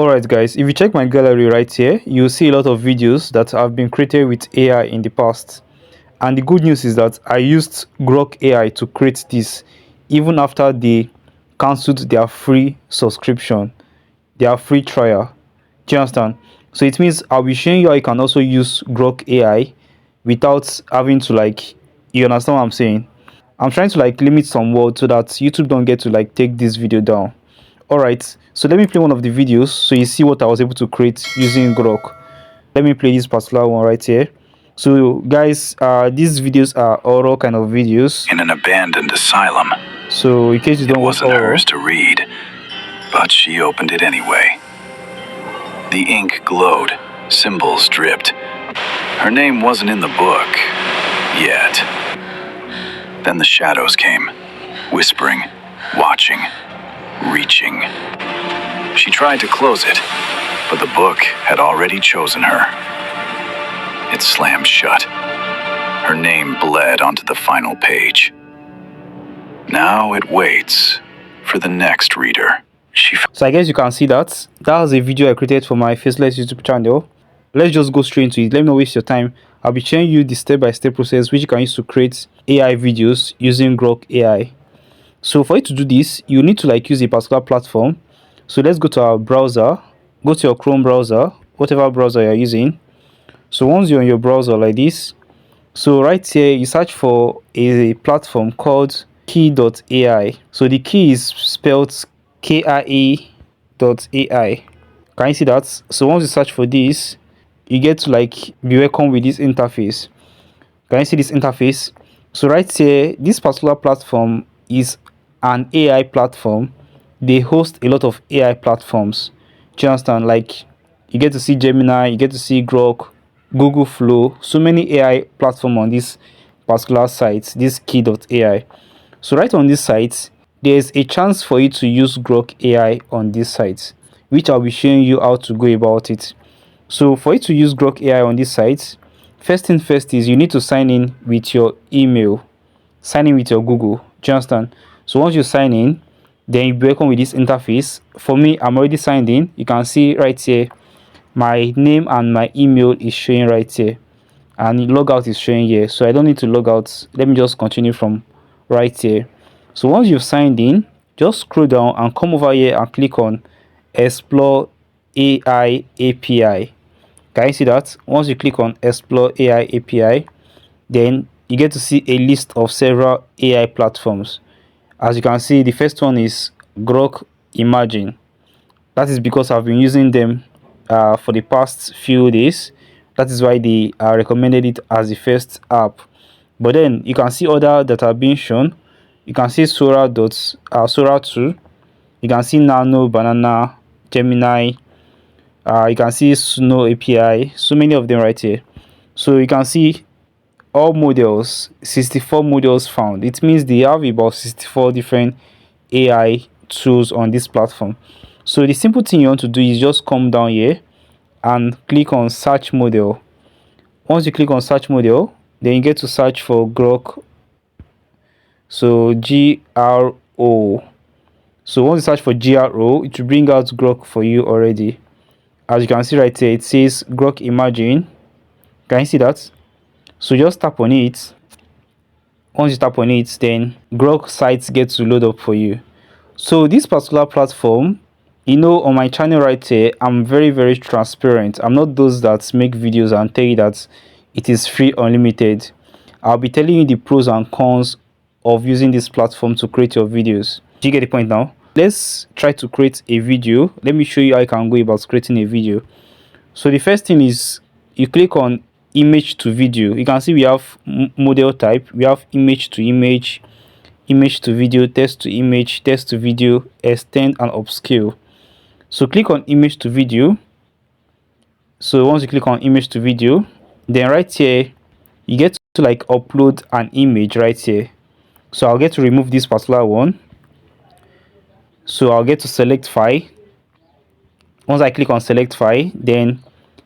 Alright guys, if you check my gallery right here, you'll see a lot of videos that have been created with AI in the past. And the good news is that I used Grok AI to create this even after they cancelled their free subscription, their free trial. Do you understand? So it means I'll be showing you how you can also use Grok AI without having to you understand what I'm saying? I'm trying to limit some words so that YouTube don't get to take this video down. Alright, so let me play one of the videos so you see what I was able to create using Grok. Let me play this particular one right here. So guys, these videos are oral kind of videos. In an abandoned asylum. So in case you don't want oral. It wasn't oral, hers to read, but she opened it anyway. The ink glowed, symbols dripped. Her name wasn't in the book, yet. Then the shadows came, whispering, watching, reaching. She tried to close it, but the book had already chosen her. It slammed shut. Her name bled onto the final page. Now it waits for the next reader. So I guess you can see that was a video I created for my Faceless YouTube channel. Let's just go straight into it. Let me not waste your time. I'll be showing you the step-by-step process which you can use to create AI videos using Grok AI. So for you to do this, you need to use a particular platform. So let's go to our browser, go to your Chrome browser, whatever browser you're using. So once you're on your browser like this, so right here you search for a platform called key.ai. So the key is spelled KIE.ai. Can you see that? So once you search for this, you get to be welcome with this interface. Can you see this interface? So right here, this particular platform is an AI platform. They host a lot of AI platforms. Do you understand? You get to see Gemini, you get to see Grok, Google Flow, so many AI platform on this particular site, this key.ai. So right on this site, there's a chance for you to use Grok AI on this site, which I'll be showing you how to go about it. So for you to use Grok AI on this site, first thing first is you need to sign in with your email, sign in with your Google. Do you understand? So once you sign in, then you welcome with this interface. For me, I'm already signed in. You can see right here, my name and my email is showing right here, and logout is showing here. So I don't need to log out. Let me just continue from right here. So once you've signed in, just scroll down and come over here and click on Explore AI API. Can you see that? Once you click on Explore AI API, then you get to see a list of several AI platforms. As you can see, the first one is Grok Imagine. That is because I've been using them for the past few days. That is why they recommended it as the first app. But then you can see other that are being shown. You can see Sora 2. You can see Nano, Banana, Gemini. You can see Snow API. So many of them right here. So you can see all models, 64 models found. It means they have about 64 different AI tools on this platform. So the simple thing you want to do is just come down here and click on search model. Once you click on search model, then you get to search for Grok. So GRO. So once you search for GRO, it will bring out Grok for you already. As you can see right here, it says Grok Imagine. Can you see that? So just tap on it. Once you tap on it, then Grok sites get to load up for you. So this particular platform, on my channel right here, I'm very transparent. I'm not those that make videos and tell you that it is free unlimited. I'll be telling you the pros and cons of using this platform to create your videos. Do you get the point now? Let's try to create a video. Let me show you how I can go about creating a video. So the first thing is you click on image to video. You can see we have model type, we have image to image, image to video, text to image, text to video, extend and upscale. So click on image to video. So once you click on image to video, then right here you get to upload an image right here. So I'll get to remove this particular one. So I'll get to select file. Once I click on select file, then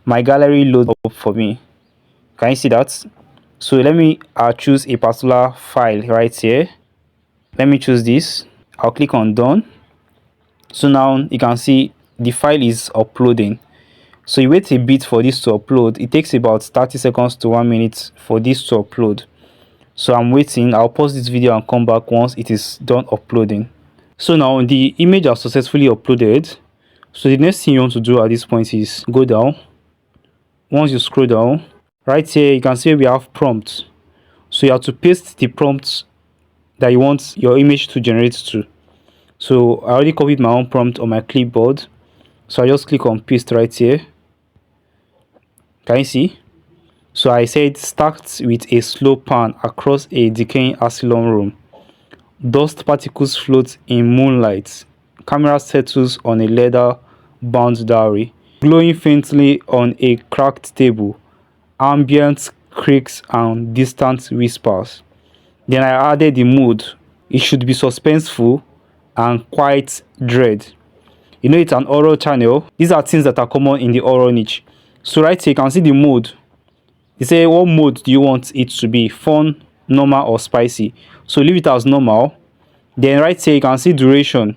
my gallery loads up for me. Can you see that? So let me choose a particular file right here. Let me choose this. I'll click on done. So now you can see the file is uploading. So you wait a bit for this to upload. It takes about 30 seconds to 1 minute for this to upload. So I'm waiting. I'll pause this video and come back once it is done uploading. So now the image has successfully uploaded. So the next thing you want to do at this point is go down. Once you scroll down, right here you can see we have prompts. So you have to paste the prompts that you want your image to generate to. So I already copied my own prompt on my clipboard. So I just click on paste right here. Can you see? So I said start with a slow pan across a decaying asylum room. Dust particles float in moonlight. Camera settles on a leather bound diary, glowing faintly on a cracked table. Ambient creaks and distant whispers. Then I added the mood. It should be suspenseful and quite dread. You know, it's an horror channel. These are things that are common in the horror niche. So right here you can see the mode. They say what mode do you want it to be, fun, normal or spicy. So leave it as normal. Then right here you can see duration.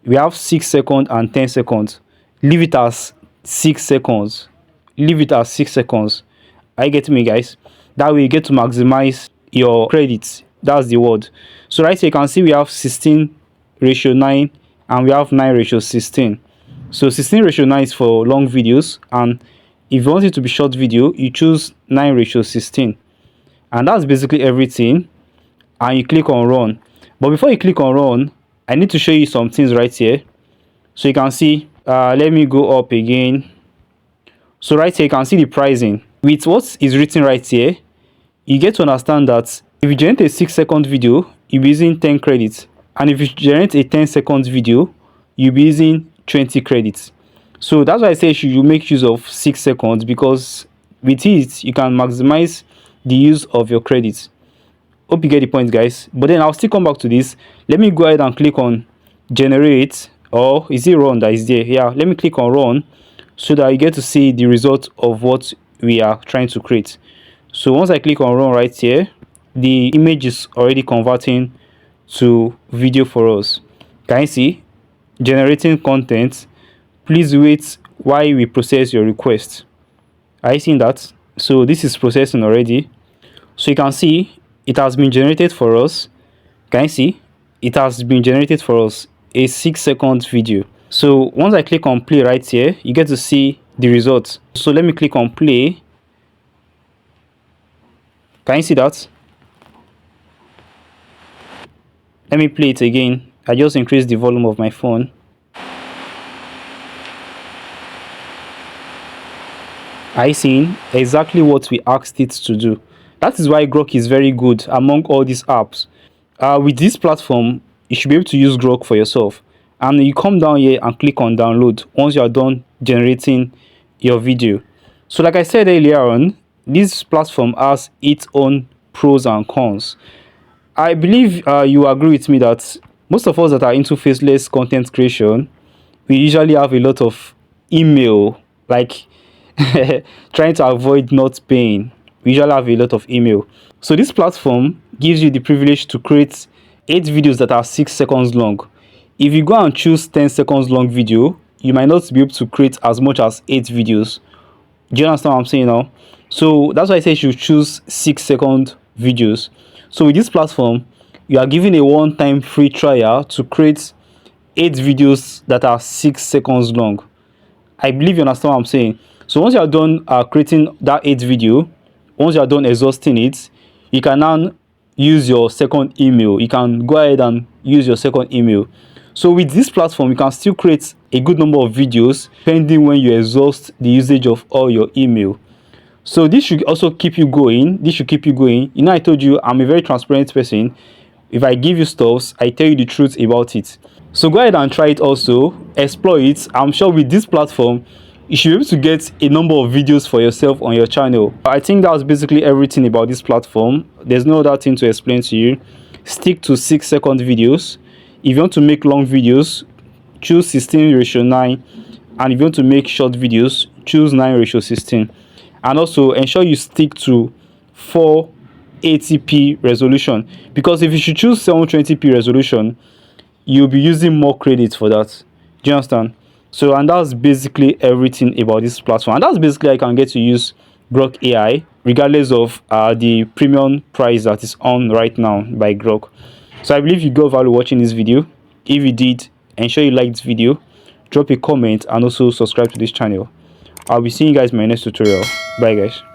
We have 6 seconds and 10 seconds. Leave it as 6 seconds. Leave it as 6 seconds. Are you getting me, guys? That way you get to maximize your credits. That's the word. So right here you can see we have 16:9 and we have 9:16. So 16:9 is for long videos, and if you want it to be short video, you choose 9:16. And that's basically everything. And you click on run. But before you click on run, I need to show you some things right here. So you can see, let me go up again. So right here you can see the pricing. With what is written right here, you get to understand that if you generate a 6-second video, you'll be using 10 credits. And if you generate a 10-second video, you'll be using 20 credits. So that's why I say you make use of 6 seconds, because with it you can maximize the use of your credits. Hope you get the point, guys. But then I'll still come back to this. Let me go ahead and click on generate, or is it run that is there? Yeah, let me click on run so that you get to see the result of what we are trying to create. So once I click on run right here, the image is already converting to video for us. Can you see? Generating content. Please wait while we process your request. Are you seeing that? So this is processing already. So you can see it has been generated for us. Can you see? It has been generated for us, a 6-second video. So once I click on play right here, you get to see the results. So let me click on play. Can you see that? Let me play it again. I just increased the volume of my phone. Are you seeing exactly what we asked it to do? That is why Grok is very good among all these apps. With this platform, you should be able to use Grok for yourself. And you come down here and click on download once you are done generating your video. So like I said earlier on, this platform has its own pros and cons. I believe you agree with me that most of us that are into faceless content creation, we usually have a lot of email, like trying to avoid not paying. We usually have a lot of email. So this platform gives you the privilege to create 8 videos that are 6 seconds long. If you go and choose 10 seconds long video, you might not be able to create as much as 8 videos. Do you understand what I'm saying now? So that's why I say you should choose 6-second videos. So with this platform, you are given a one-time free trial to create 8 videos that are 6 seconds long. I believe you understand what I'm saying. So once you are done creating that 8 video, once you are done exhausting it, you can now use your second email. You can go ahead and use your second email. So with this platform, you can still create a good number of videos depending when you exhaust the usage of all your email. So this should also keep you going. This should keep you going. You know, I told you I'm a very transparent person. If I give you stuff, I tell you the truth about it. So go ahead and try it also. Explore it. I'm sure with this platform, you should be able to get a number of videos for yourself on your channel. I think that's basically everything about this platform. There's no other thing to explain to you. Stick to 6-second videos. If you want to make long videos, choose 16:9, and if you want to make short videos, choose 9:16. And also ensure you stick to 480p resolution, because if you should choose 720p resolution, you'll be using more credits for that. Do you understand? So, and that's basically everything about this platform, and that's basically how I can get to use Grok AI regardless of the premium price that is on right now by Grok. So I believe you got value watching this video. If you did, ensure you like this video, drop a comment, and also subscribe to this channel. I'll be seeing you guys in my next tutorial. Bye guys.